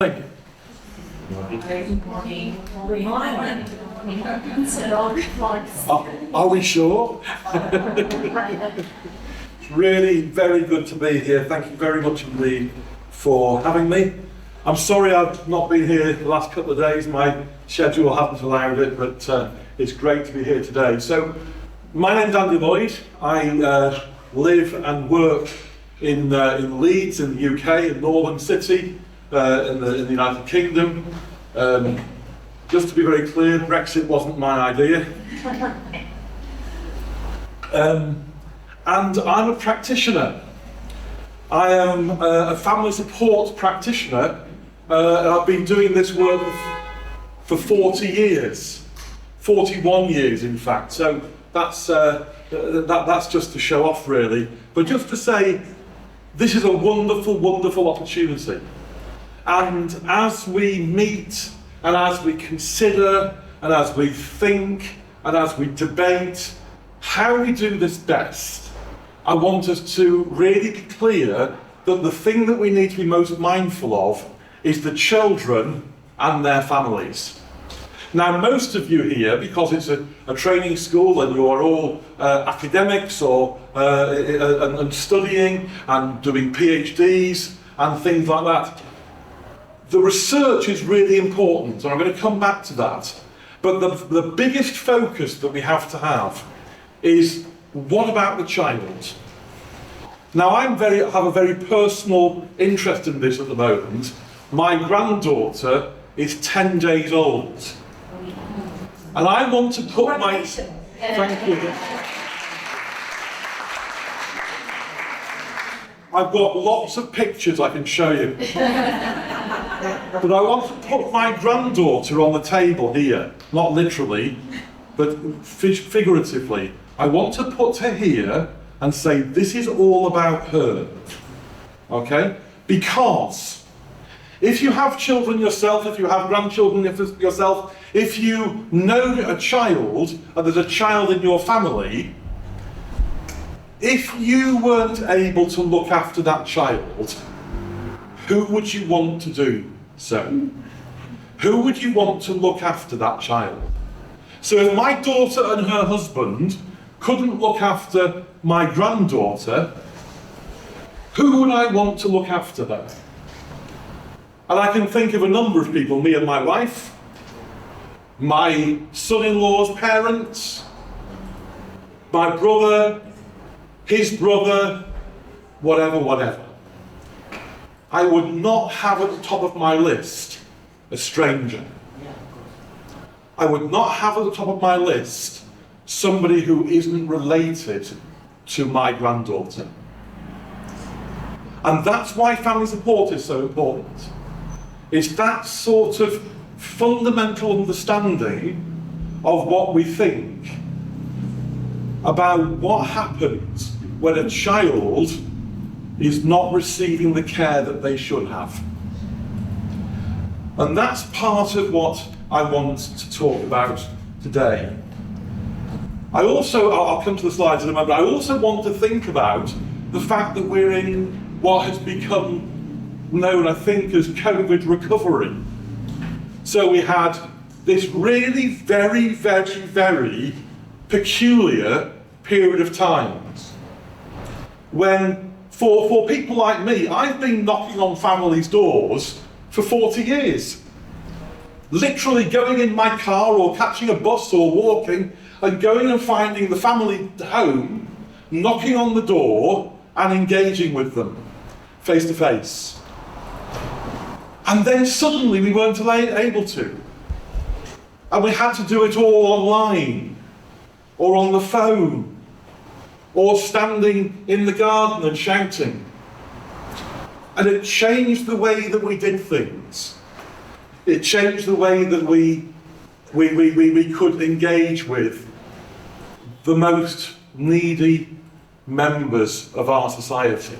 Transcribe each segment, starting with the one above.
Good morning. Are we sure? It's really very good to be here. Thank you very much indeed for having me. I'm sorry I've not been here the last couple of days. My schedule hasn't allowed it, but it's great to be here today. So, my name's Lloyd. I live and work in Leeds in the UK, in Northern City. In the United Kingdom. Just to be very clear, Brexit wasn't my idea. And I'm a practitioner. I am a family support practitioner, and I've been doing this work for 40 years. 41 years, in fact. So that's just to show off, really. But just to say, this is a wonderful, wonderful opportunity. And as we meet, and as we consider, and as we think, and as we debate how we do this best, I want us to really be clear that the thing that we need to be most mindful of is the children and their families. Now, most of you here, because it's a training school and you are all academics or and studying and doing PhDs and things like that, the research is really important, and I'm going to come back to that. But the biggest focus that we have to have is, what about the child? Now, I have a very personal interest in this at the moment. My granddaughter is 10 days old. And I want to put my... Thank you. I've got lots of pictures I can show you. But I want to put my granddaughter on the table here, not literally, but figuratively. I want to put her here and say, this is all about her. Okay? Because if you have children yourself, if you have grandchildren yourself, if you know a child, and there's a child in your family, if you weren't able to look after that child, who would you want to do so? Who would you want to look after that child? So if my daughter and her husband couldn't look after my granddaughter, who would I want to look after her? And I can think of a number of people, me and my wife, my son-in-law's parents, my brother, his brother, whatever. I would not have at the top of my list a stranger. I would not have at the top of my list somebody who isn't related to my granddaughter. And that's why family support is so important. It's that sort of fundamental understanding of what we think about what happens when a child is not receiving the care that they should have. And that's part of what I want to talk about today. I'll come to the slides in a moment, I also want to think about the fact that we're in what has become known, I think, as COVID recovery. So we had this really very, very, very peculiar period of times when, for people like me, I've been knocking on families' doors for 40 years. Literally going in my car or catching a bus or walking and going and finding the family home, knocking on the door and engaging with them face to face. And then suddenly we weren't able to. And we had to do it all online or on the phone, or standing in the garden and shouting. And it changed the way that we did things. It changed the way that we could engage with the most needy members of our society.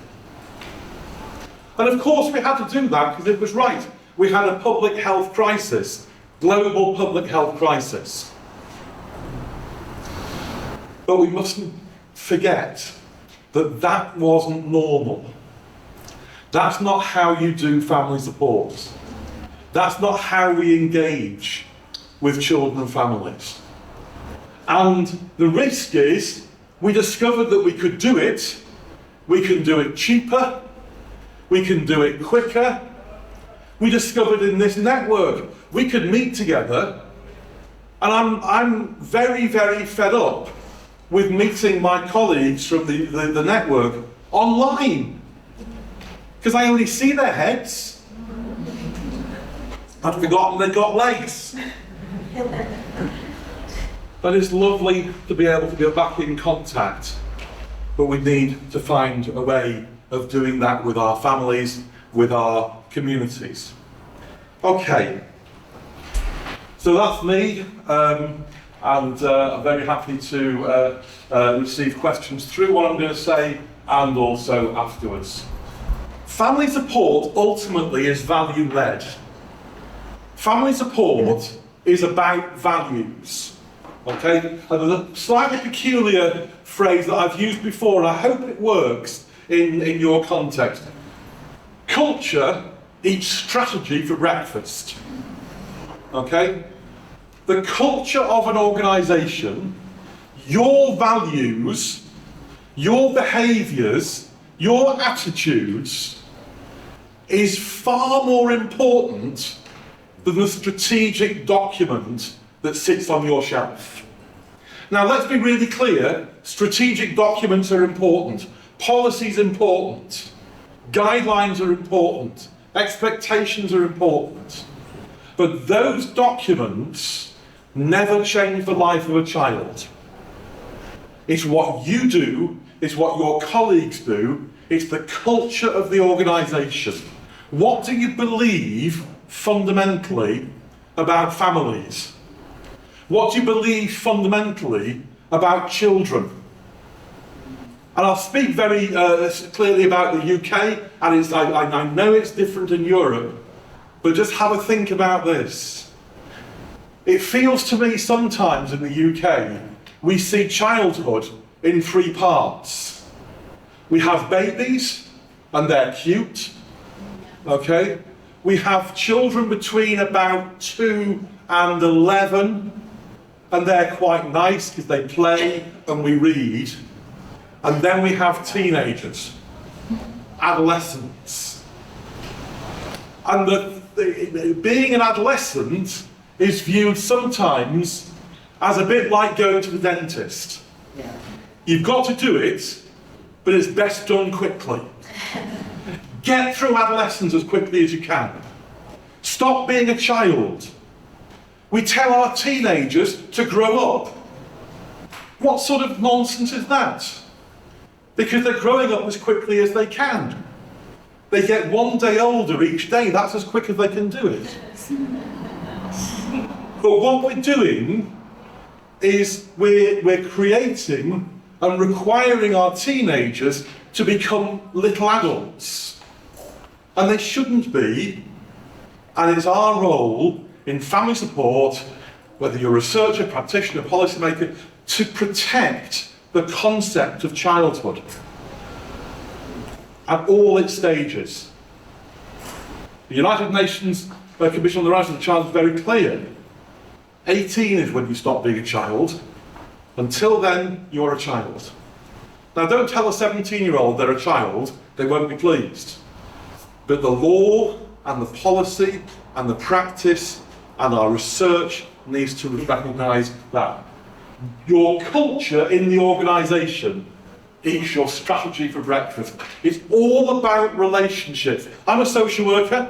And of course we had to do that because it was right. We had a public health crisis, global public health crisis. But we mustn't forget that that wasn't normal. That's not how you do family support. That's not how we engage with children and families. And the risk is, we discovered that we could do it. We can do it cheaper. We can do it quicker. We discovered in this network, we could meet together. And I'm very, very fed up with meeting my colleagues from the network online. Because I only see their heads. I'd forgotten they've got legs. But it's lovely to be able to be back in contact. But we need to find a way of doing that with our families, with our communities. Okay. So that's me, and I'm very happy to receive questions through what I'm going to say and also afterwards. Family support ultimately is value-led. Family support is about values. Okay? And there's a slightly peculiar phrase that I've used before, and I hope it works in your context. Culture eats strategy for breakfast. Okay? The culture of an organisation, your values, your behaviours, your attitudes is far more important than the strategic document that sits on your shelf. Now let's be really clear, strategic documents are important, policies are important, guidelines are important, expectations are important. But those documents never change the life of a child. It's what you do, it's what your colleagues do, it's the culture of the organisation. What do you believe fundamentally about families? What do you believe fundamentally about children? And I'll speak very clearly about the UK, and I know it's different in Europe, but just have a think about this. It feels to me sometimes in the UK, we see childhood in three parts. We have babies, and they're cute, okay? We have children between about 2 and 11, and they're quite nice because they play and we read. And then we have teenagers, adolescents. And being an adolescent is viewed sometimes as a bit like going to the dentist. Yeah. You've got to do it, but it's best done quickly. Get through adolescence as quickly as you can. Stop being a child. We tell our teenagers to grow up. What sort of nonsense is that? Because they're growing up as quickly as they can. They get 1 day older each day, that's as quick as they can do it. But what we're doing is we're creating and requiring our teenagers to become little adults. And they shouldn't be. And it's our role in family support, whether you're a researcher, practitioner, policymaker, to protect the concept of childhood at all its stages. The United Nations Commission on the Rights of the Child is very clear. 18 is when you stop being a child. Until then, you're a child. Now don't tell a 17-year-old they're a child, they won't be pleased. But the law and the policy and the practice and our research needs to recognise that. Your culture in the organisation is your strategy for breakfast. It's all about relationships. I'm a social worker.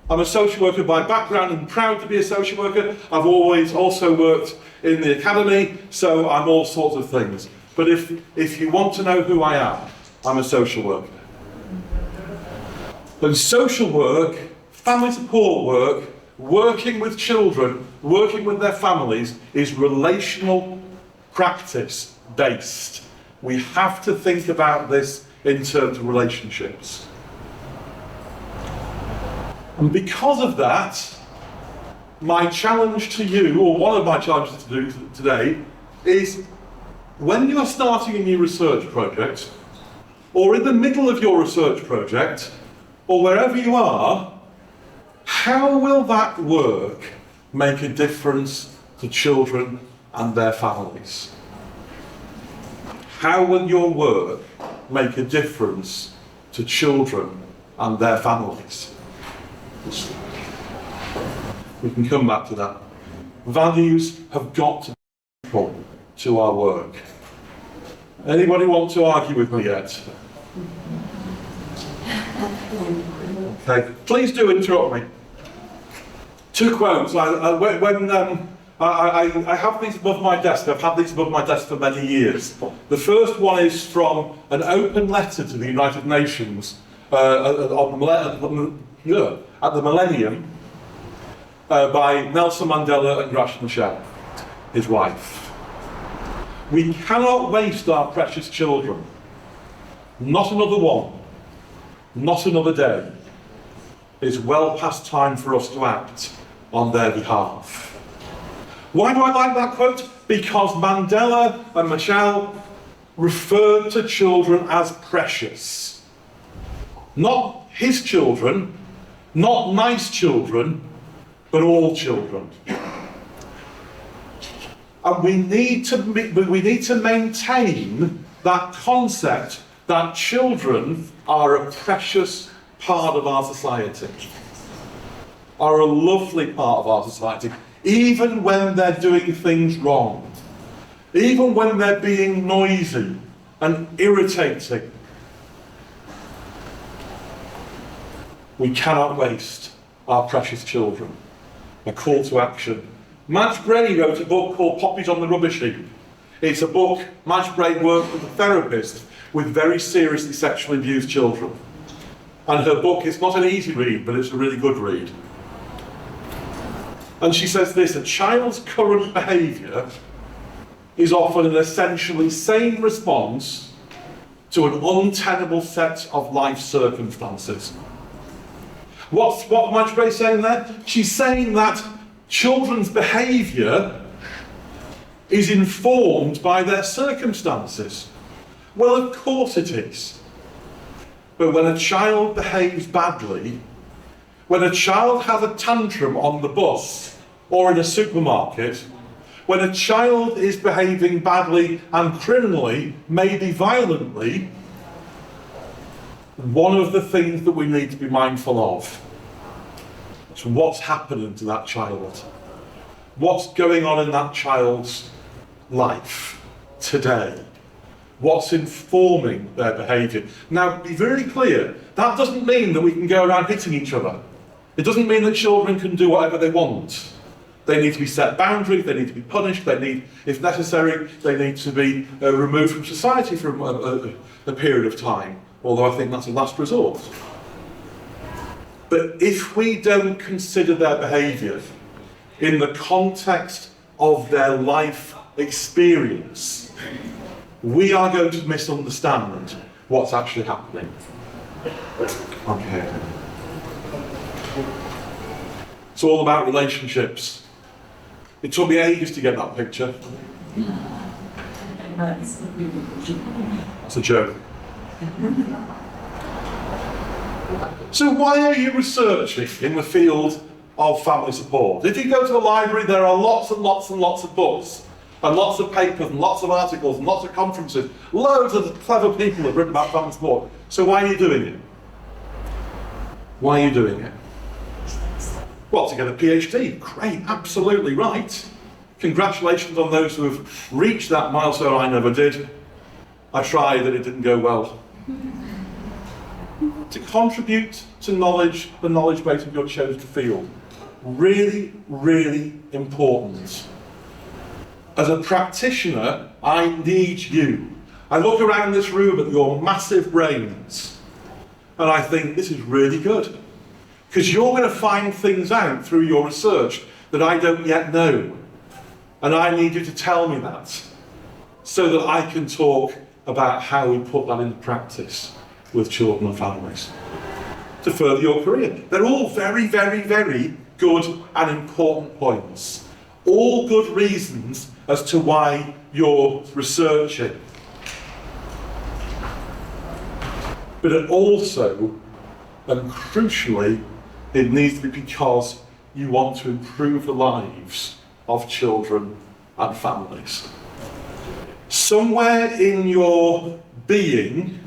I'm a social worker by background and proud to be a social worker. I've always also worked in the academy, so I'm all sorts of things. But if you want to know who I am, I'm a social worker. And social work, family support work, working with children, working with their families is relational practice based. We have to think about this in terms of relationships. And because of that, my challenge to you, or one of my challenges to do today, is when you are starting a new research project, or in the middle of your research project, or wherever you are, How will that work make a difference to children and their families? How will your work make a difference to children and their families? We can come back to that. Values have got to be central to our work. Anybody want to argue with me yet? Okay, please do interrupt me. Two quotes. I have these above my desk. I've had these above my desk for many years. The first one is from an open letter to the United Nations at the Millennium by Nelson Mandela and Graça Machel, his wife. We cannot waste our precious children. Not another one. Not another day. It's well past time for us to act on their behalf. Why do I like that quote? Because Mandela and Machel referred to children as precious. Not his children, not nice children, but all children. And we need to maintain that concept that children are a precious part of our society, are a lovely part of our society, even when they're doing things wrong, even when they're being noisy and irritating. We cannot waste our precious children. A call to action. Madge Bray wrote a book called Poppies on the Rubbish Heap. It's a book, Madge Bray worked with a therapist with very seriously sexually abused children. And her book is not an easy read, but it's a really good read. And she says this: a child's current behaviour is often an essentially sane response to an untenable set of life circumstances. What's Madge Bray saying there? She's saying that children's behaviour is informed by their circumstances. Well, of course it is. But when a child behaves badly, when a child has a tantrum on the bus or in a supermarket, when a child is behaving badly and criminally, maybe violently, one of the things that we need to be mindful of is what's happening to that child. What's going on in that child's life today? What's informing their behaviour? Now, be very clear, that doesn't mean that we can go around hitting each other. It doesn't mean that children can do whatever they want. They need to be set boundaries, they need to be punished, they need, if necessary, they need to be removed from society for a period of time, although I think that's a last resort. But if we don't consider their behaviour in the context of their life experience, we are going to misunderstand what's actually happening. Okay. It's all about relationships. It took me ages to get that picture. That's a joke. So why are you researching in the field of family support? If you go to the library, there are lots and lots and lots of books, and lots of papers, and lots of articles, and lots of conferences. Loads of clever people have written about family support. So why are you doing it? Why are you doing it? Well, to get a PhD. Great, absolutely right. Congratulations on those who have reached that milestone. I never did. I tried and it didn't go well. To contribute to knowledge, the knowledge base of your chosen field. Really, really important. As a practitioner, I need you. I look around this room at your massive brains and I think this is really good. Because you're going to find things out through your research that I don't yet know. And I need you to tell me that so that I can talk about how we put that into practice with children and families to further your career. They're all very, very, very good and important points. All good reasons as to why you're researching. But it also, and crucially, It needs to be because you want to improve the lives of children and families. Somewhere in your being,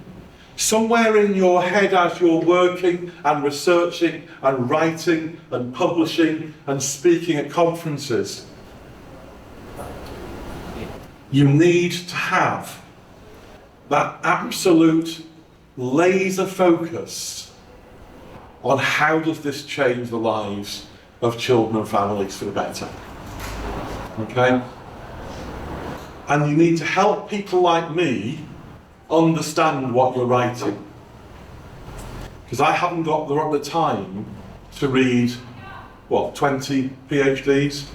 somewhere in your head as you're working and researching and writing and publishing and speaking at conferences, you need to have that absolute laser focus on how does this change the lives of children and families for the better. Okay? And you need to help people like me understand what you're writing. Because I haven't got the time to read, 20 PhDs?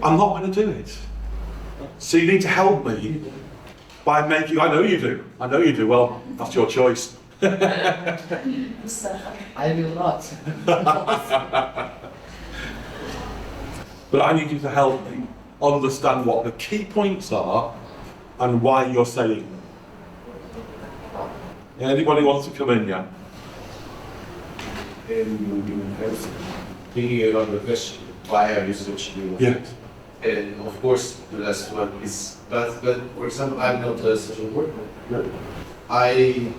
I'm not going to do it. So you need to help me by making, I know you do, well, that's your choice. I will not. But I need you to help me understand what the key points are and why you're saying them. Anybody wants to come in yet? Thinking about the question, why are you researching? Yes. And of course, the last one is, but for example, I'm not a social worker. No. I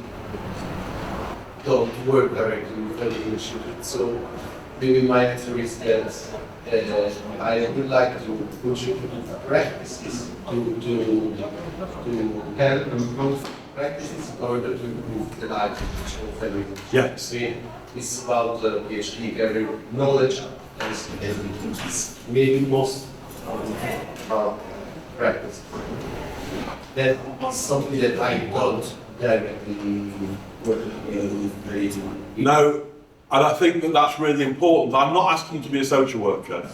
don't work directly with any children, so maybe my answer is that I would like to put you into practices to help improve practices in order to improve the life of children families. Yes. It's about PhD gathering knowledge and it's maybe most practice. That is something that I don't directly work with. No, and I think that that's really important. I'm not asking you to be a social worker.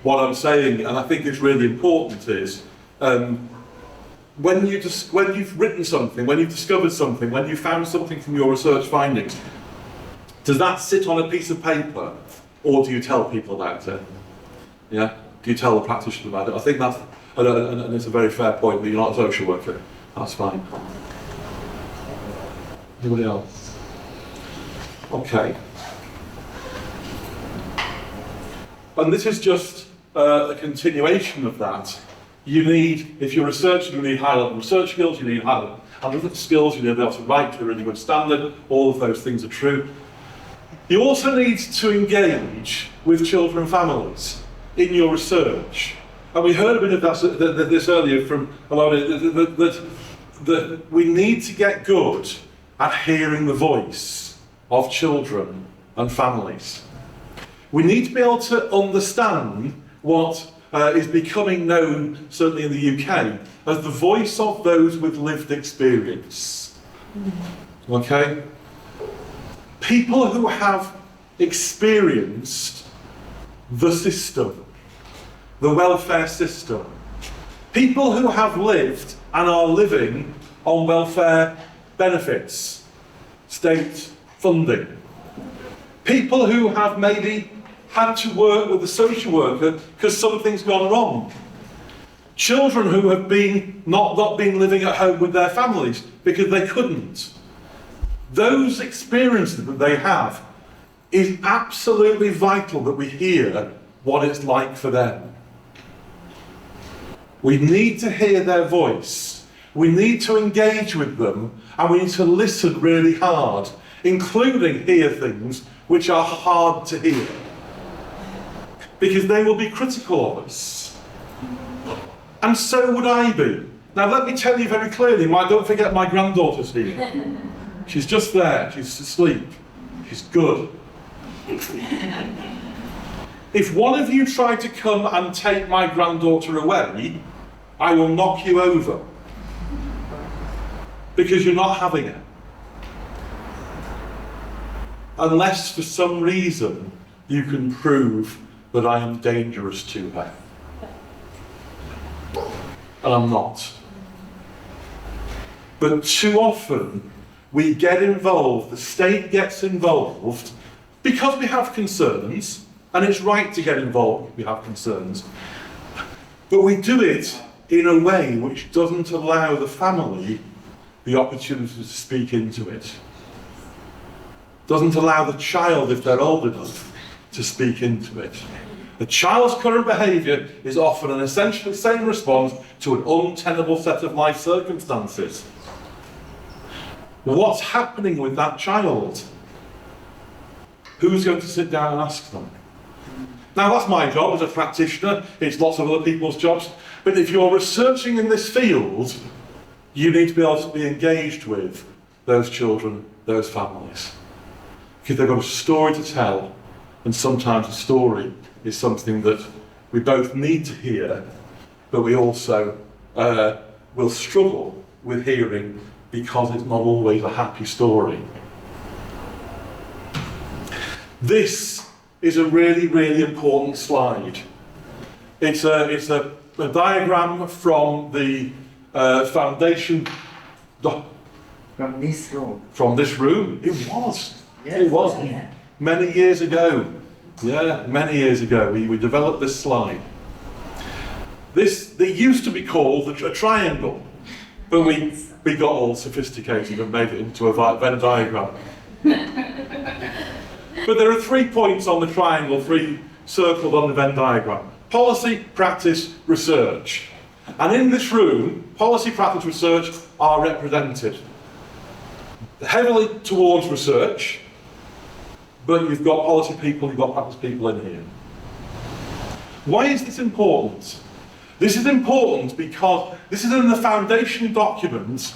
What I'm saying, and I think it's really important, is when you've written something, when you've discovered something, when you found something from your research findings, does that sit on a piece of paper, or do you tell people about it? Yeah? Do you tell the practitioner about it? I think that's, and it's a very fair point that you're not a social worker. That's fine. Anybody else? Okay. And this is just a continuation of that. You need, if you're researching, you need high-level research skills, you need high-level analytical skills, you need to be able to write to a really good standard. All of those things are true. You also need to engage with children and families in your research. And we heard a bit of this earlier from a lot of that we need to get good at hearing the voice of children and families. We need to be able to understand what is becoming known, certainly in the UK, as the voice of those with lived experience. Okay? People who have experienced the system, the welfare system. People who have lived and are living on welfare benefits, state funding. People who have maybe had to work with a social worker because something's gone wrong. Children who have been not been living at home with their families because they couldn't. Those experiences that they have is absolutely vital that we hear what it's like for them. We need to hear their voice. We need to engage with them, and we need to listen really hard, including hear things which are hard to hear. Because they will be critical of us. And so would I be. Now let me tell you very clearly, don't forget my granddaughter's here. She's just there, she's asleep. She's good. If one of you try to come and take my granddaughter away, I will knock you over. Because you're not having it. Unless for some reason you can prove that I am dangerous to her. And I'm not. But too often we get involved, the state gets involved, because we have concerns, and it's right to get involved if we have concerns. But we do it in a way which doesn't allow the family the opportunity to speak into it. doesn't allow the child, if they're old enough, to speak into it. The child's current behaviour is often an essentially same response to an untenable set of life circumstances. What's happening with that child? Who's going to sit down and ask them? Now, that's my job as a practitioner. It's lots of other people's jobs. But if you're researching in this field, you need to be able to be engaged with those children, those families. Because they've got a story to tell, and sometimes a story is something that we both need to hear, but we also will struggle with hearing because it's not always a happy story. This is a really, really important slide. It's a diagram from the foundation. From this room. From this room. It was. Yes. It was. Yeah. Many years ago. Yeah, many years ago, we developed this slide. They used to be called a triangle, but we got all sophisticated and made it into a Venn diagram. But there are 3 points on the triangle, 3 circled on the Venn diagram. Policy, practice, research. And in this room, policy, practice, research are represented. Heavily towards research, but you've got policy people, you've got practice people in here. Why is this important? This is important because this is in the foundation document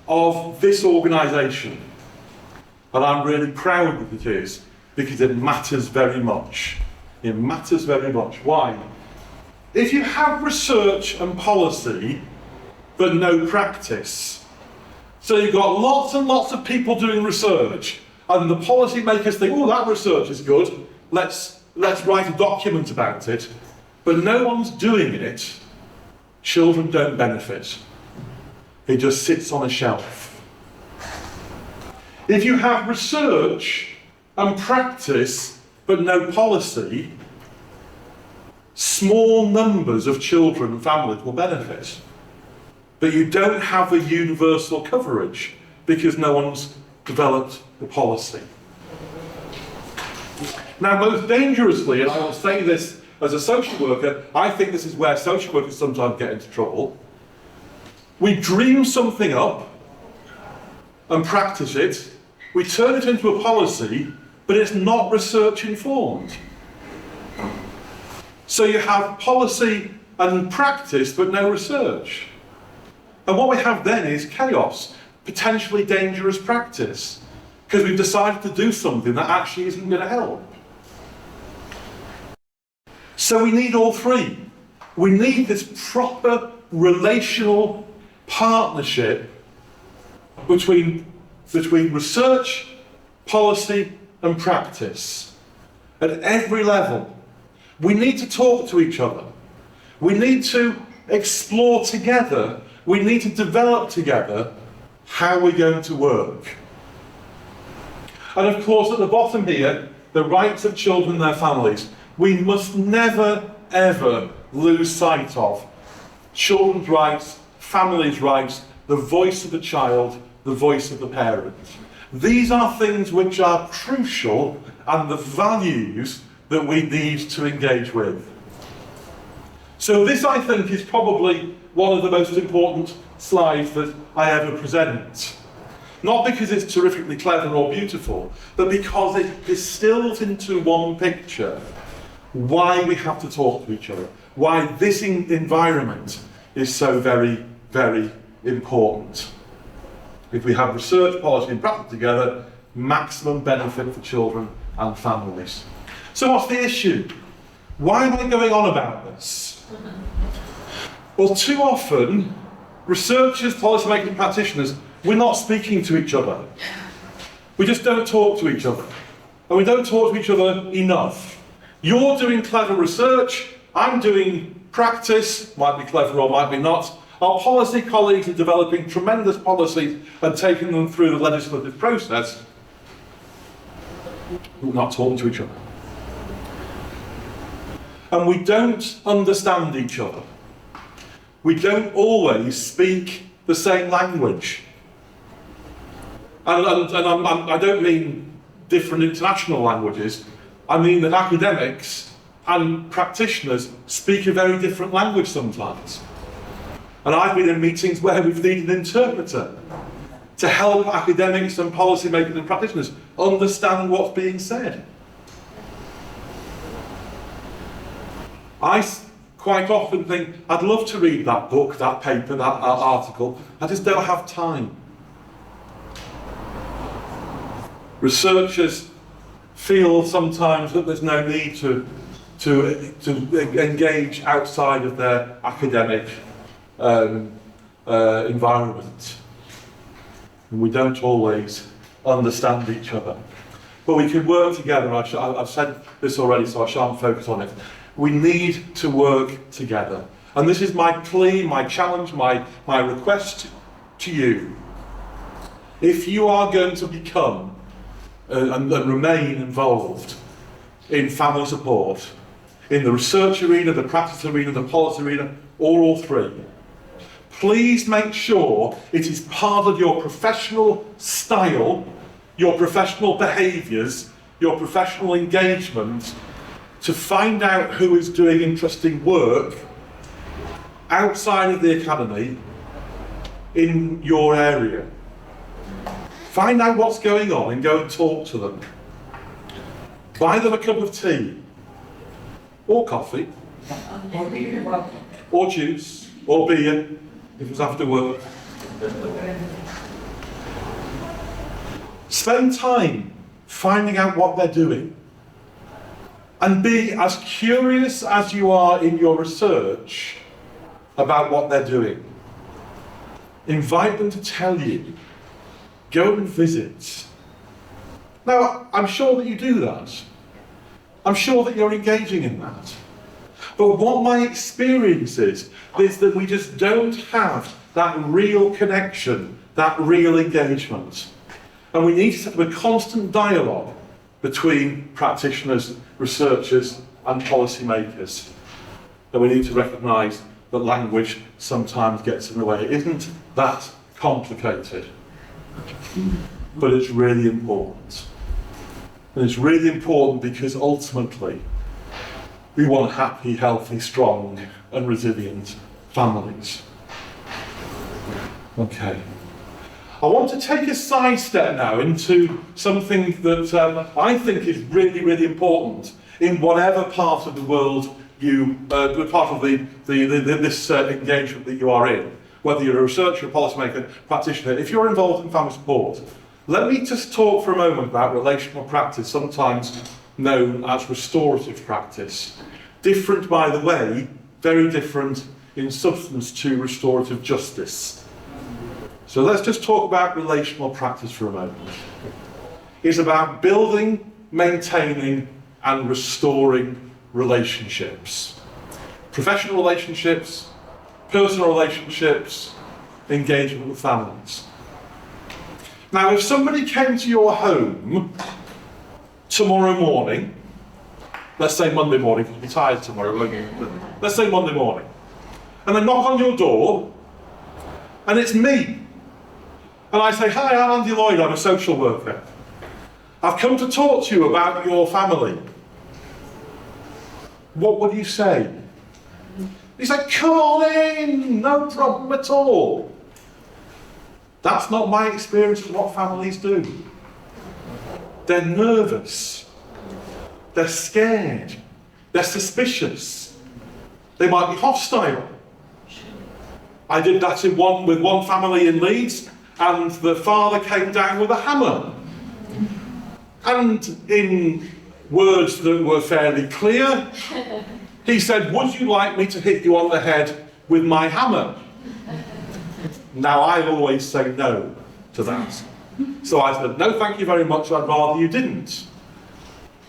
of this organisation. And I'm really proud that it is, because it matters very much. It matters very much. Why? If you have research and policy, but no practice, so you've got lots and lots of people doing research, and the policy makers think, oh, that research is good, let's write a document about it, but no one's doing it, children don't benefit. It just sits on a shelf. If you have research and practice, but no policy, small numbers of children and families will benefit. But you don't have a universal coverage because no one's developed the policy. Now, most dangerously, and I will say this as a social worker, I think this is where social workers sometimes get into trouble. We dream something up and practice it, we turn it into a policy, but it's not research informed. So you have policy and practice, but no research. And what we have then is chaos, potentially dangerous practice, because we've decided to do something that actually isn't going to help. So we need all 3. We need this proper relational partnership between research, policy, and practice at every level. We need to talk to each other. We need to explore together. We need to develop together how we're going to work. And of course, at the bottom here, the rights of children and their families. We must never, ever lose sight of children's rights, families' rights, the voice of the child, the voice of the parent. These are things which are crucial and the values that we need to engage with. So this, I think, is probably one of the most important slides that I ever present. Not because it's terrifically clever or beautiful, but because it distills into one picture why we have to talk to each other, why this environment is so very, very important. If we have research, policy and practice together, maximum benefit for children and families. So what's the issue? Why am I going on about this? Well, too often, researchers, policymakers and practitioners, we're not speaking to each other. We just don't talk to each other. And we don't talk to each other enough. You're doing clever research, I'm doing practice, might be clever or might be not. Our policy colleagues are developing tremendous policies and taking them through the legislative process. We're not talking to each other. And we don't understand each other. We don't always speak the same language. And I don't mean different international languages, I mean that academics and practitioners speak a very different language sometimes. And I've been in meetings where we've needed an interpreter to help academics and policymakers and practitioners understand what's being said. I quite often think, I'd love to read that book, that paper, that article, I just don't have time. Researchers feel sometimes that there's no need to engage outside of their academic environment. And we don't always understand each other. But we can work together. I've said this already, so I shan't focus on it. We need to work together. And this is my plea, my challenge, my request to you. If you are going to become and remain involved in family support, in the research arena, the practice arena, the policy arena, or all three, please make sure it is part of your professional style, your professional behaviours, your professional engagement to find out who is doing interesting work outside of the academy in your area. Find out what's going on and go and talk to them. Buy them a cup of tea, or coffee, or juice, or beer, if it was after work. Spend time finding out what they're doing. And be as curious as you are in your research about what they're doing. Invite them to tell you. Go and visit. Now, I'm sure that you do that. I'm sure that you're engaging in that. But what my experience is that we just don't have that real connection, that real engagement. And we need to set up a constant dialogue between practitioners, researchers, and policymakers. And we need to recognise that language sometimes gets in the way. It isn't that complicated, but it's really important. And it's really important because ultimately we want happy, healthy, strong, and resilient families. Okay. I want to take a sidestep now into something that I think is really, really important in whatever part of the world you, part of this engagement that you are in, whether you're a researcher, a policymaker, practitioner. If you're involved in family support, let me just talk for a moment about relational practice, sometimes known as restorative practice. Different, by the way, very different in substance to restorative justice. So let's just talk about relational practice for a moment. It's about building, maintaining, and restoring relationships. Professional relationships, personal relationships, engagement with families. Now, if somebody came to your home tomorrow morning, let's say Monday morning, because you'll be tired tomorrow, won't you? Let's say Monday morning, and they knock on your door, and it's me. And I say, hi, I'm Andy Lloyd, I'm a social worker. I've come to talk to you about your family. What would you say? You say, come on in, no problem at all. That's not my experience of what families do. They're nervous. They're scared. They're suspicious. They might be hostile. I did that with one family in Leeds, and the father came down with a hammer. And in words that were fairly clear, he said, would you like me to hit you on the head with my hammer? Now, I always say no to that. So I said, no, thank you very much, I'd rather you didn't.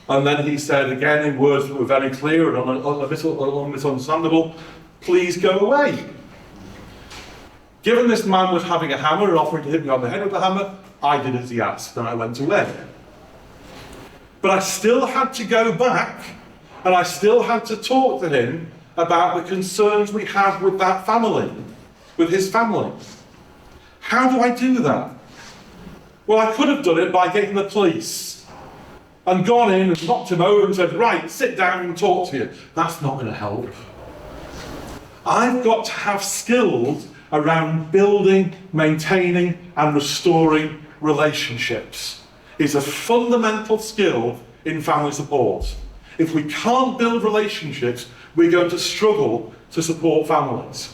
And then he said, again, in words that were very clear and a bit misunderstandable, please go away. Given this man was having a hammer and offering to hit me on the head with the hammer, I did as he asked, and I went away. But I still had to go back, and I still had to talk to him about the concerns we have with that family, with his family. How do I do that? Well, I could have done it by getting the police and gone in and knocked him over and said, right, sit down and talk to you. That's not going to help. I've got to have skills around building, maintaining and restoring relationships. It's a fundamental skill in family support. If we can't build relationships, we're going to struggle to support families.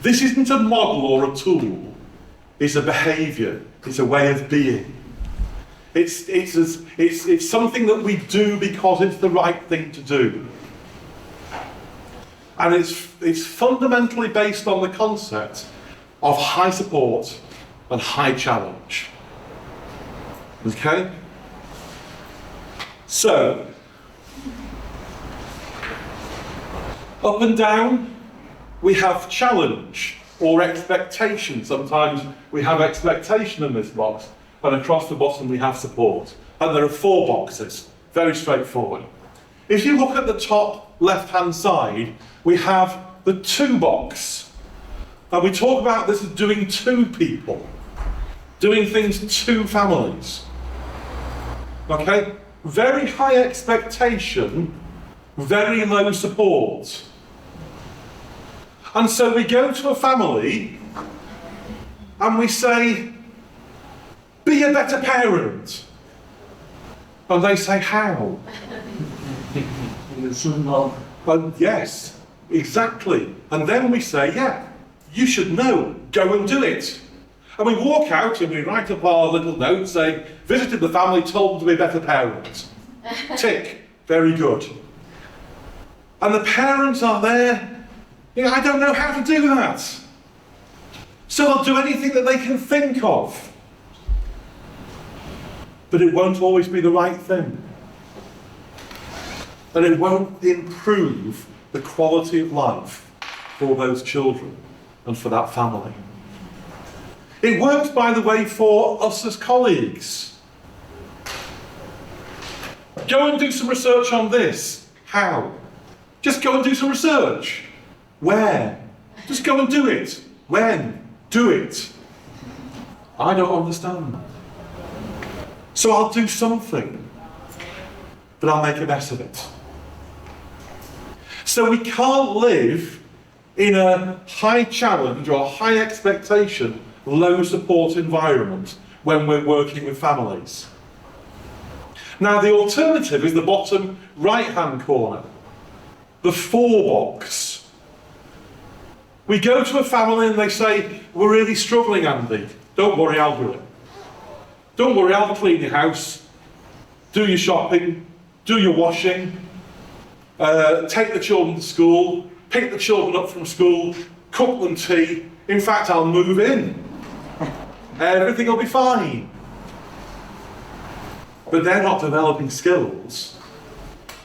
This isn't a model or a tool. It's a behaviour. It's a way of being. It's something that we do because it's the right thing to do. And it's fundamentally based on the concept of high support and high challenge. Okay? So, up and down, we have challenge or expectation. Sometimes we have expectation in this box, and across the bottom we have support. And there are 4 boxes, very straightforward. If you look at the top left-hand side, we have the 2 box. And we talk about this as doing to people, doing things to families. Okay? Very high expectation, very low support. And so we go to a family and we say, be a better parent. And they say, how? You should know. And yes, exactly. And then we say, yeah, you should know, go and do it. And we walk out and we write up our little note saying, visited the family, told them to be a better parent. Tick, very good. And the parents are there, I don't know how to do that. So they'll do anything that they can think of. But it won't always be the right thing. And it won't improve the quality of life for those children and for that family. It works, by the way, for us as colleagues. Go and do some research on this. How? Just go and do some research. Where? Just go and do it. When? Do it. I don't understand. So I'll do something, but I'll make a mess of it. So we can't live in a high challenge or high expectation, low support environment when we're working with families. Now the alternative is the bottom right-hand corner, the 4 box. We go to a family and they say, we're really struggling, Andy. Don't worry, I'll do it. Don't worry, I'll clean your house, do your shopping, do your washing, take the children to school, pick the children up from school, cook them tea. In fact, I'll move in. Everything will be fine. But they're not developing skills.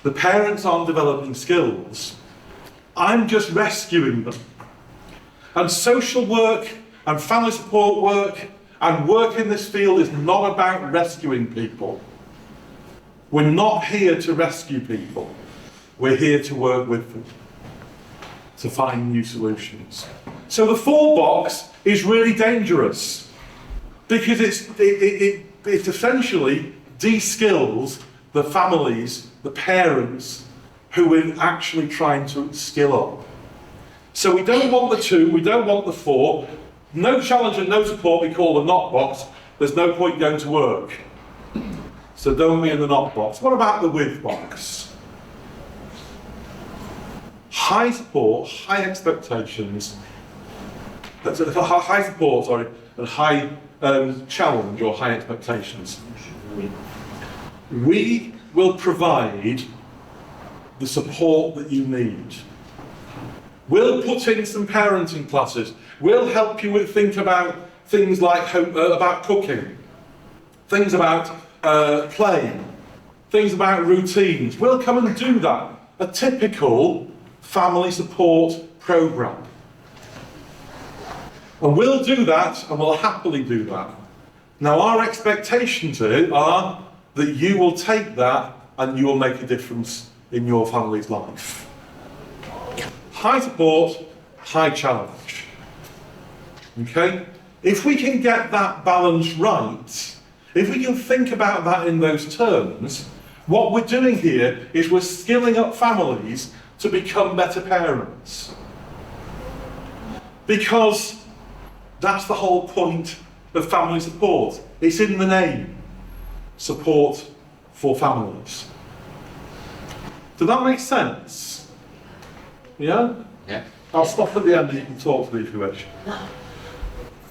The parents aren't developing skills. I'm just rescuing them. And social work and family support work and work in this field is not about rescuing people. We're not here to rescue people. We're here to work with them, to find new solutions. So the 4 box is really dangerous because it essentially de-skills the families, the parents who we're actually trying to skill up. So we don't want the 2, we don't want the 4. No challenge and no support we call the not box. There's no point going to work. So don't be in the not box. What about the with box? High support, high expectations, high support, sorry, and high challenge or high expectations. We will provide the support that you need. We'll put in some parenting classes. We'll help you think about things like about cooking, things about playing, things about routines. We'll come and do that. A typical family support programme. And we'll do that, and we'll happily do that. Now, our expectations are that you will take that and you will make a difference in your family's life. High support, high challenge. Okay? If we can get that balance right, if we can think about that in those terms, what we're doing here is we're skilling up families to become better parents. Because that's the whole point of family support. It's in the name. Support for families. Does that make sense? Yeah? Yeah. I'll stop at the end and you can talk to me if you wish.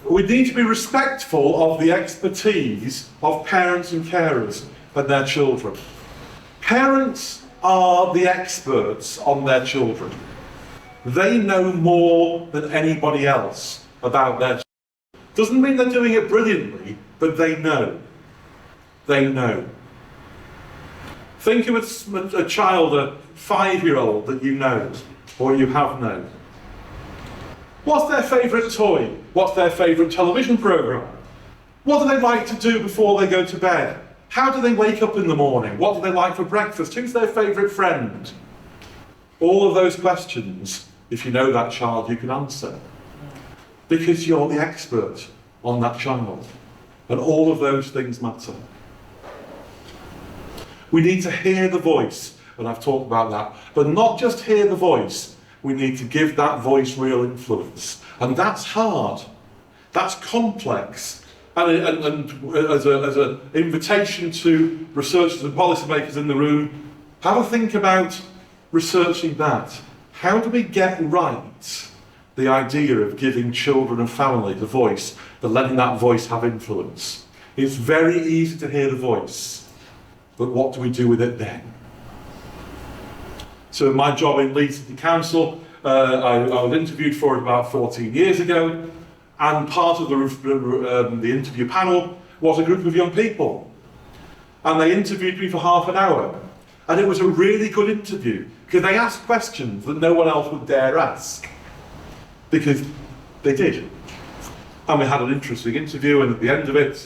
We need to be respectful of the expertise of parents and carers and their children. Parents are the experts on their children. They know more than anybody else about their children. Doesn't mean they're doing it brilliantly, but they know. They know. Think of a child, a 5-year-old that you know, or you have known. What's their favourite toy? What's their favourite television programme? What do they like to do before they go to bed? How do they wake up in the morning? What do they like for breakfast? Who's their favourite friend? All of those questions, if you know that child, you can answer. Because you're the expert on that child. And all of those things matter. We need to hear the voice, and I've talked about that. But not just hear the voice, we need to give that voice real influence. And that's hard. That's complex. And as an invitation to researchers and policymakers in the room, have a think about researching that. How do we get right the idea of giving children and families a voice, but letting that voice have influence? It's very easy to hear the voice, but what do we do with it then? So my job in Leeds City Council, I was interviewed for it about 14 years ago, and part of the interview panel was a group of young people. And they interviewed me for half an hour. And it was a really good interview, because they asked questions that no one else would dare ask. Because they did. And we had an interesting interview, and at the end of it,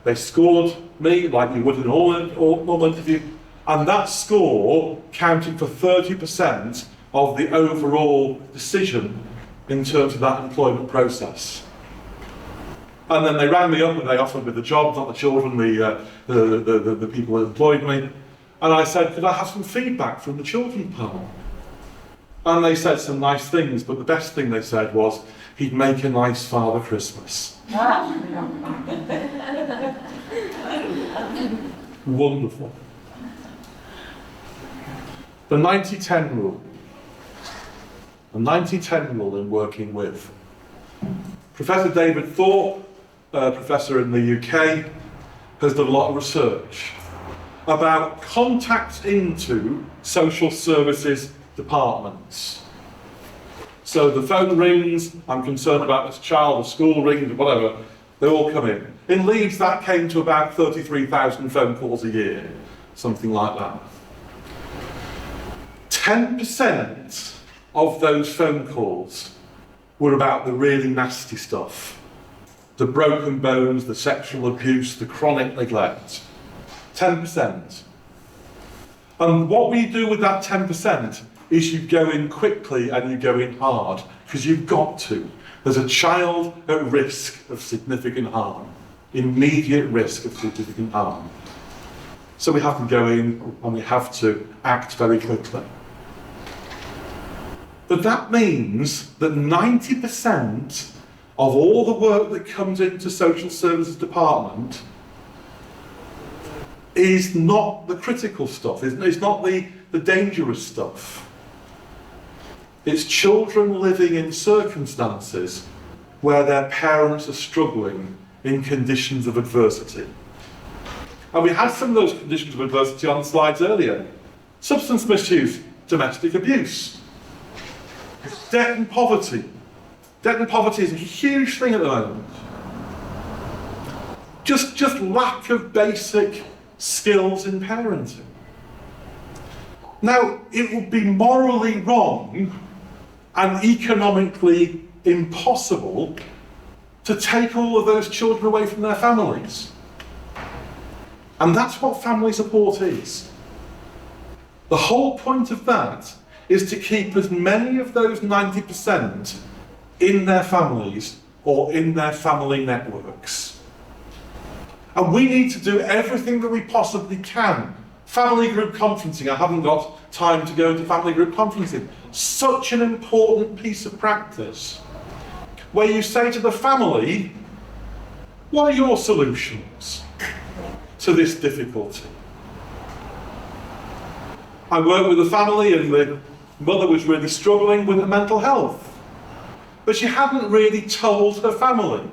they scored me, like you would in an normal interview. And that score counted for 30% of the overall decision in terms of that employment process. And then they rang me up and they offered me the job, not the children, the people who employed me. And I said, could I have some feedback from the children panel? And they said some nice things, but the best thing they said was, he'd make a nice Father Christmas. Wonderful. The 90-10 rule. The 90-10 rule in working with. Professor David Thorpe, professor in the UK, has done a lot of research about contacts into social services departments. So the phone rings, I'm concerned about this child, the school rings, whatever, they all come in. In Leeds, that came to about 33,000 phone calls a year, something like that. 10% of those phone calls were about the really nasty stuff. The broken bones, the sexual abuse, the chronic neglect. 10%. And what we do with that 10% is you go in quickly and you go in hard, because you've got to. There's a child at risk of significant harm, immediate risk of significant harm. So we have to go in and we have to act very quickly. But that means that 90% of all the work that comes into social services department is not the critical stuff, it's not the dangerous stuff. It's children living in circumstances where their parents are struggling in conditions of adversity. And we had some of those conditions of adversity on the slides earlier. Substance misuse, domestic abuse, debt and poverty. Debt and poverty is a huge thing at the moment. Just lack of basic skills in parenting. Now, it would be morally wrong and economically impossible to take all of those children away from their families. And that's what family support is. The whole point of that is to keep as many of those 90% in their families or in their family networks. And we need to do everything that we possibly can. Family group conferencing, I haven't got time to go into family group conferencing. Such an important piece of practice, where you say to the family, what are your solutions to this difficulty? I worked with a family and the mother was really struggling with her mental health, but she hadn't really told her family.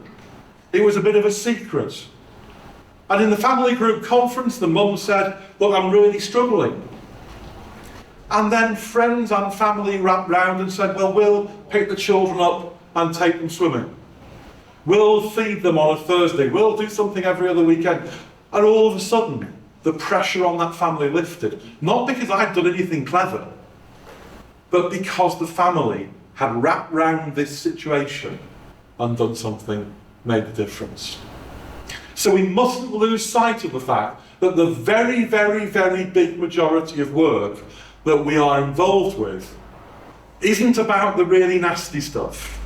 It was a bit of a secret. And in the family group conference, the mum said, look, I'm really struggling. And then friends and family wrapped round and said, well, we'll pick the children up and take them swimming. We'll feed them on a Thursday. We'll do something every other weekend. And all of a sudden, the pressure on that family lifted. Not because I'd done anything clever, but because the family had wrapped round this situation and done something, made a difference. So we mustn't lose sight of the fact that the very, very, very big majority of work that we are involved with isn't about the really nasty stuff.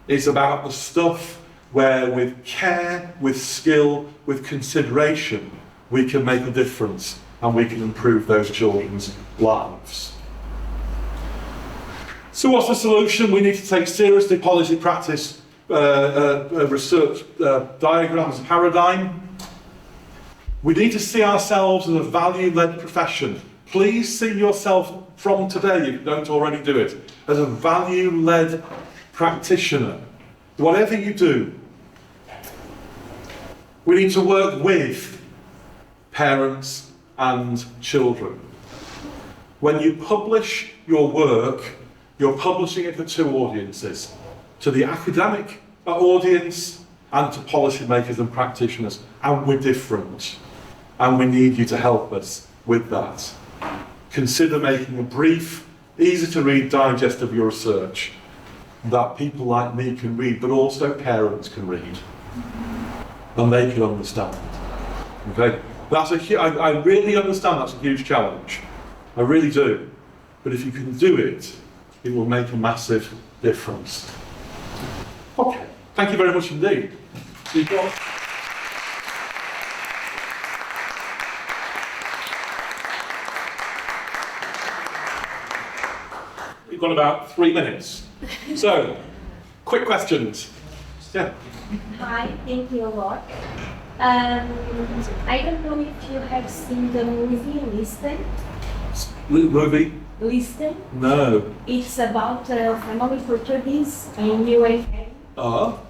It's about the stuff where with care, with skill, with consideration, we can make a difference and we can improve those children's lives. So what's the solution? We need to take seriously policy practice, research diagrams paradigm. We need to see ourselves as a value-led profession. Please see yourself from today, if you don't already do it, as a value-led practitioner. Whatever you do, we need to work with parents and children. When you publish your work, you're publishing it for two audiences, to the academic audience and to policymakers and practitioners. And we're different. And we need you to help us with that. Consider making a brief, easy to read digest of your research that people like me can read, but also parents can read. And they can understand. Okay? I really understand that's a huge challenge. I really do. But if you can do it, it will make a massive difference. Okay, thank you very much indeed. We've got about 3 minutes. So, quick questions. Yeah. Hi, thank you a lot. I don't know if you have seen the movie Listen. Movie? Listen. No. It's about family Portuguese in UK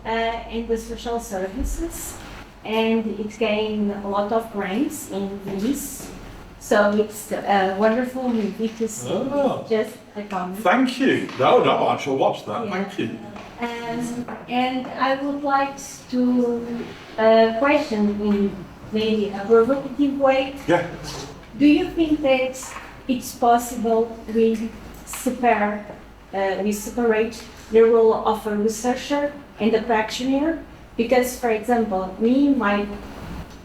and the social services, and it gained a lot of grants in Greece. So it's a wonderful movie to see. Just a comment. Thank you. No, I shall watch that. Yeah. Thank you. And I would like to question in maybe a provocative way. Yeah. Do you think that it's possible we separate the role of a researcher and a practitioner? Because, for example, me, my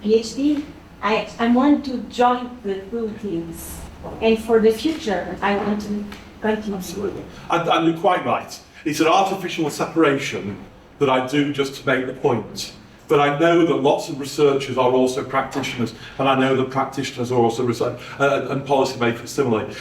PhD, I want to join the two teams. And for the future, I want to continue. Absolutely. And you're quite right. It's an artificial separation that I do just to make the point. But I know that lots of researchers are also practitioners, and I know that practitioners are also and policymakers similarly.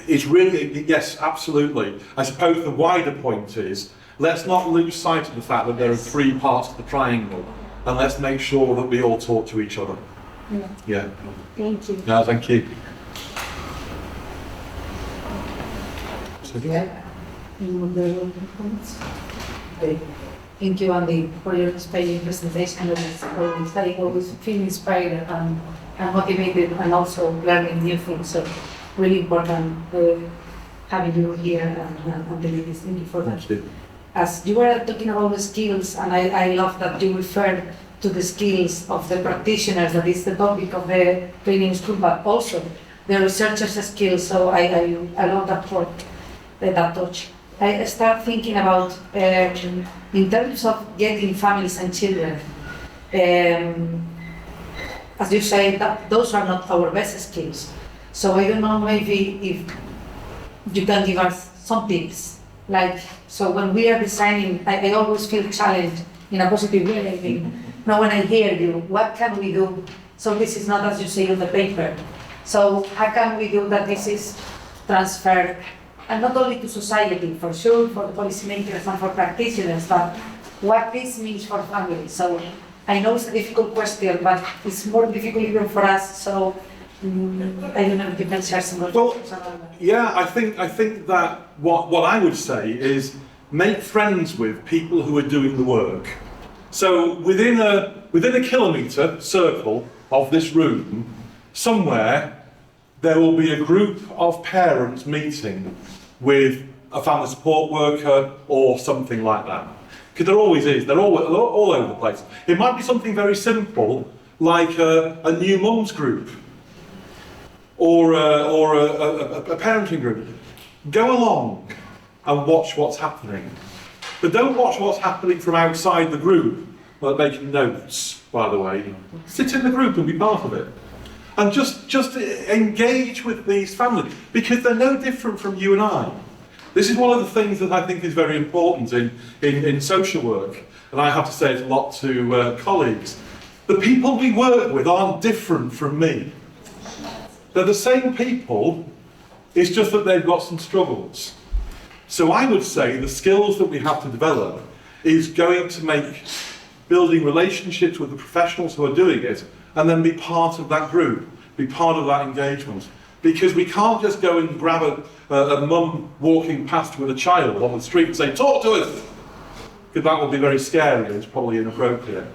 It's really, yes, absolutely. I suppose the wider point is, let's not lose sight of the fact that there are three parts of the triangle, and let's make sure that we all talk to each other. Yeah. Thank you. No, thank you. Okay. Thank you, Andy, for your inspiring presentation. I always feel inspired and motivated, and also learning new things. So, really important having you here and doing this. Thank you for that. Thank you. As you were talking about the skills, and I love that you referred to the skills of the practitioners, that is the topic of the training school, but also the researchers' skills. So I love that part, that touch. I start thinking about, in terms of getting families and children, as you say, that those are not our best skills. So I don't know, maybe if you can give us some tips Like, so when we are designing, I always feel challenged in a positive way. I think, now when I hear you, what can we do? So this is not as you say on the paper. So how can we do that this is transferred, and not only to society, for sure, for the policymakers and for practitioners, but what this means for families. So I know it's a difficult question, but it's more difficult even for us. So I don't know if you can share some reflections around that. Yeah, I think that what I would say is make friends with people who are doing the work. So within a kilometre circle of this room, somewhere there will be a group of parents meeting with a family support worker or something like that. Because there always is, they're all over the place. It might be something very simple, like a new mums group, or a parenting group. Go along and watch what's happening. But don't watch what's happening from outside the group, like making notes, by the way. Sit in the group and be part of it. And just engage with these families, because they're no different from you and I. This is one of the things that I think is very important in social work, and I have to say it a lot to colleagues. The people we work with aren't different from me. They're the same people, it's just that they've got some struggles. So I would say the skills that we have to develop is going to make building relationships with the professionals who are doing it, and then be part of that group, be part of that engagement. Because we can't just go and grab a mum walking past with a child on the street and say, talk to us! Because that will be very scary and it's probably inappropriate.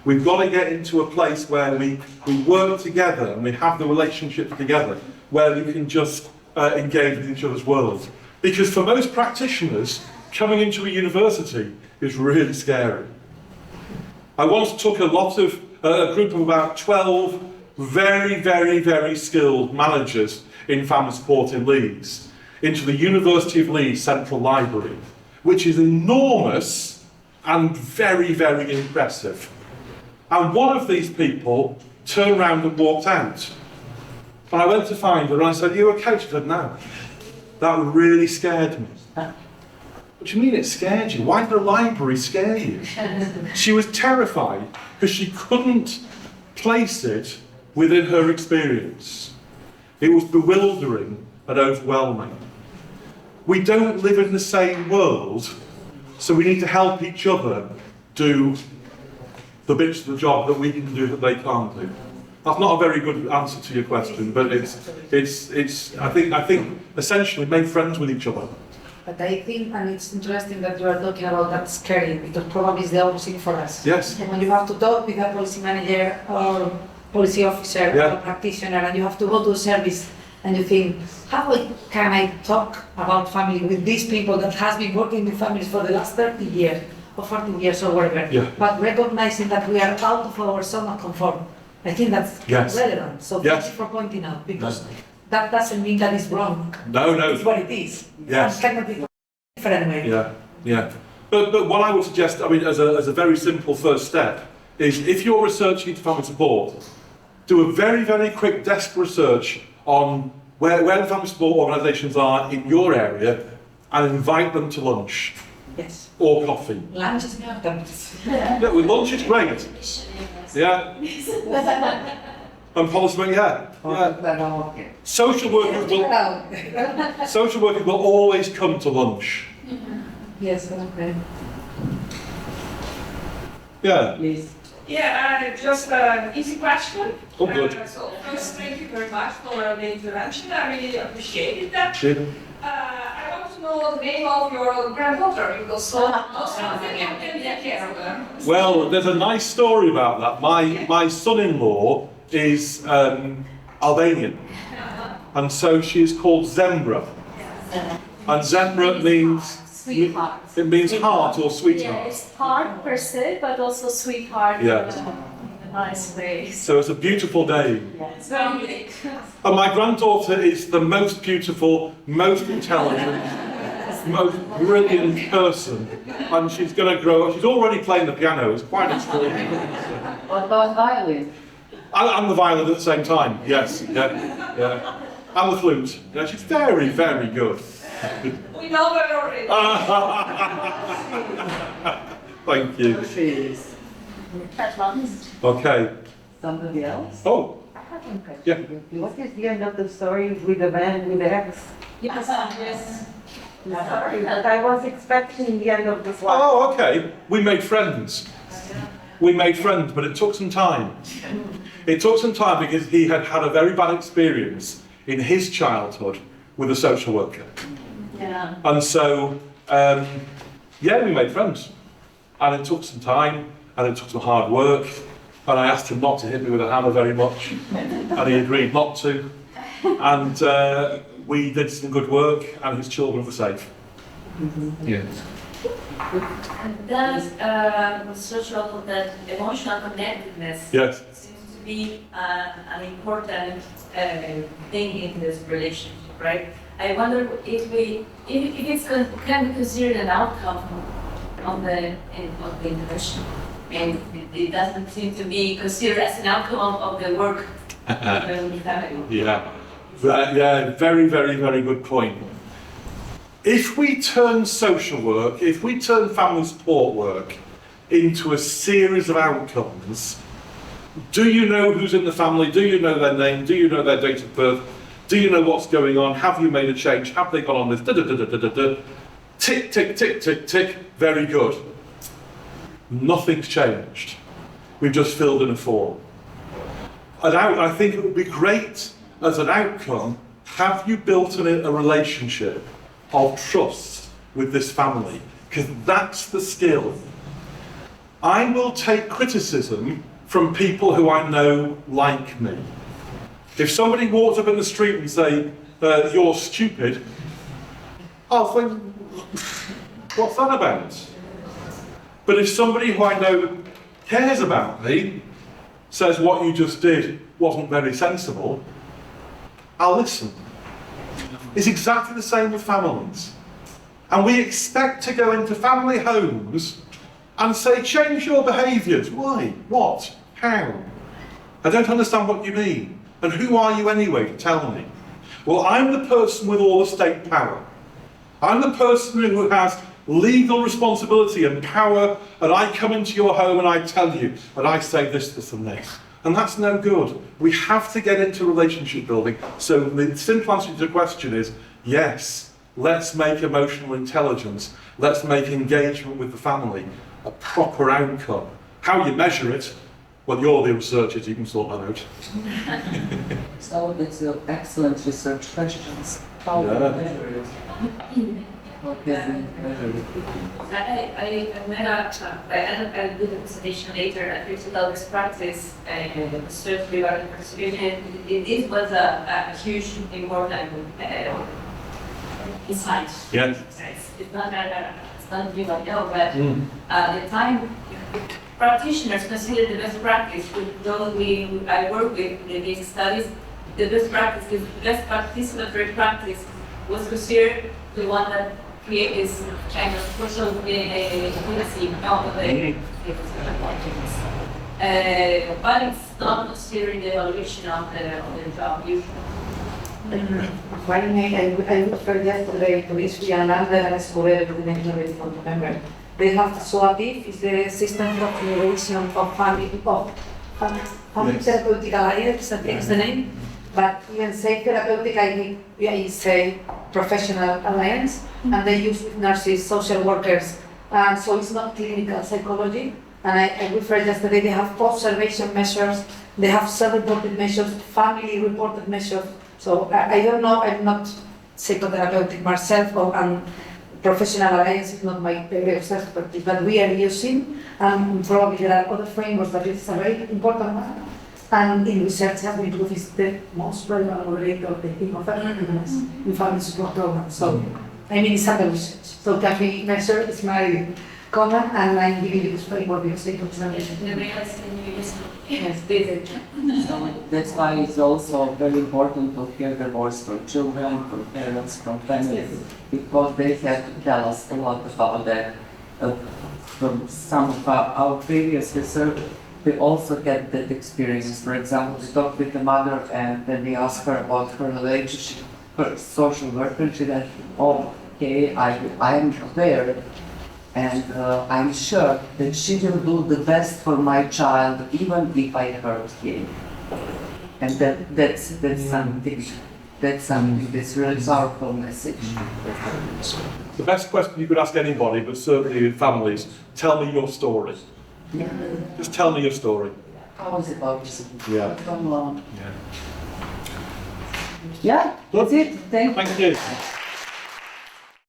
We've got to get into a place where we work together and we have the relationships together, where we can just engage with each other's worlds. Because for most practitioners, coming into a university is really scary. I once took a group of about 12 very skilled managers in family support in Leeds into the University of Leeds Central Library, which is enormous and very impressive. And one of these people turned around and walked out. And I went to find her and I said, are you okay? She said, no. That really scared me. What do you mean it scared you? Why did the library scare you? She was terrified because she couldn't place it within her experience. It was bewildering and overwhelming. We don't live in the same world, so we need to help each other do the bits of the job that we can do that they can't do. That's not a very good answer to your question, but I think essentially make friends with each other. But I think, and it's interesting that you are talking about that scary, because probably it's the opposite for us. Yes. When you have to talk with a policy manager or policy officer or practitioner, and you have to go to a service, and you think, how can I talk about family with these people that has been working with families for the last 30 years or 40 years or whatever, but recognizing that we are out of our zone of comfort. I think that's relevant. So thank you for pointing out, because that doesn't mean that it's wrong. No. It's what it is. Yes. It cannot be different way. Yeah. But what I would suggest, I mean, as a very simple first step, is if you're researching into family support, do a very quick desk research on where the family support organisations are in your area, and invite them to lunch. Yes. Or coffee. Lunch is important. Yeah, well, lunch is great. Yeah. And policy, Social workers will always come to lunch. Yes, okay. Yeah. Please. Yeah, just an easy question. Oh, good. So first, thank you very much for the intervention. I really appreciated that. I want to know the name of your granddaughter, because something you can take care of them. Well, there's a nice story about that. My son-in-law is Albanian, and so she is called Zembra. And Zembra means Sweetheart. It means heart or sweetheart. Yeah, it's heart per se, but also sweetheart in a nice way. So it's a beautiful name. It's very unique. And my granddaughter is the most beautiful, most intelligent, most brilliant person. And she's going to grow up. She's already playing the piano. It's quite extraordinary. What about violin? And the violin at the same time, yes. Yeah. And the flute. Yeah, she's very good. We know her already. Thank you. She's Okay. somebody else? Oh, I have one question. Yeah. What is the end of the story with the man with the axe? Yes, yes. Sorry, but I was expecting the end of the story. oh, okay. We made friends. We made friends, but it took some time. It took some time because he had had a very bad experience in his childhood with a social worker. Yeah. And so, yeah, we made friends. And it took some time, and it took some hard work. And I asked him not to hit me with a hammer very much, and he agreed not to. And we did some good work, and his children were safe. Yes. Does social, that emotional connectedness Yes. seems to be an important thing in this relationship, right? I wonder if it's can be considered an outcome of the intervention, and it doesn't seem to be considered as an outcome of the work. Yeah. Yeah, very, very, very good point. If we turn social work, if we turn family support work into a series of outcomes, do you know who's in the family? Do you know their name? Do you know their date of birth? Do you know what's going on? Have you made a change? Have they gone on this? Tick, tick, tick, tick, tick. Very good. Nothing's changed. We've just filled in a form. I think it would be great as an outcome, have you built a relationship of trust with this family? Because that's the skill. I will take criticism from people who I know like me. If somebody walks up in the street and say, you're stupid, I'll think, what's that about? But if somebody who I know cares about me says what you just did wasn't very sensible, I'll listen. It's exactly the same with families. And we expect to go into family homes and say, change your behaviours. Why? What? How? I don't understand what you mean. And who are you anyway to tell me? Well, I'm the person with all the state power. I'm the person who has legal responsibility and power, and I come into your home and I tell you, and I say this, this and this. And that's no good. We have to get into relationship building. So the simple answer to the question is, yes, let's make emotional intelligence, let's make engagement with the family a proper outcome. How you measure it, well, you're the researchers, you can sort that out. So it's excellent research questions. How do you measure it? How can you measure it? I did a presentation later at Critical Best Practice and research regarding perseverance. It was a huge, important insight. Yes. It's not you don't know, but at the time, practitioners consider the best practice. With those I work with in these studies, the best practice, the best participatory practice was considered the one that create this kind of social intimacy of the but it's not considering the evaluation of the job. I referred yesterday to Italy and another school in the don't remember. They have SOAPIF, is the System for Evaluation of Family Therapeutic Alliance, I think is the name. But even say therapeutic, I say professional alliance, and they use with nurses, social workers, so it's not clinical psychology. And I referred yesterday, they have observation measures, they have self-reported measures, family reported measures. So I don't know, I'm not psychotherapeutic myself, and professional alliance is not my area of expertise, but we are using, and probably there are other frameworks, but it's a very important one. And in research has been proved is the most relevant rate of the thing of effectiveness in family support programs. So, I mean, it's under research. So can we measure is my comment, and I'm giving you this framework because they don't know. Yes, they did. So that's why it's also very important to hear the voice from children, from parents, from families, because they have to tell us a lot about that. From some of our previous research, we also get that experience. For example, we talked with the mother and then we asked her about her relationship social worker, she said, oh, okay, I am aware and I'm sure that she will do the best for my child even if I hurt him. And that's something that's really powerful message. The best question you could ask anybody, but certainly families, tell me your story. Yeah. Just tell me your story. How was it about you? Yeah. Come on. Yeah. Yeah, that's it. Thank you. Thank you.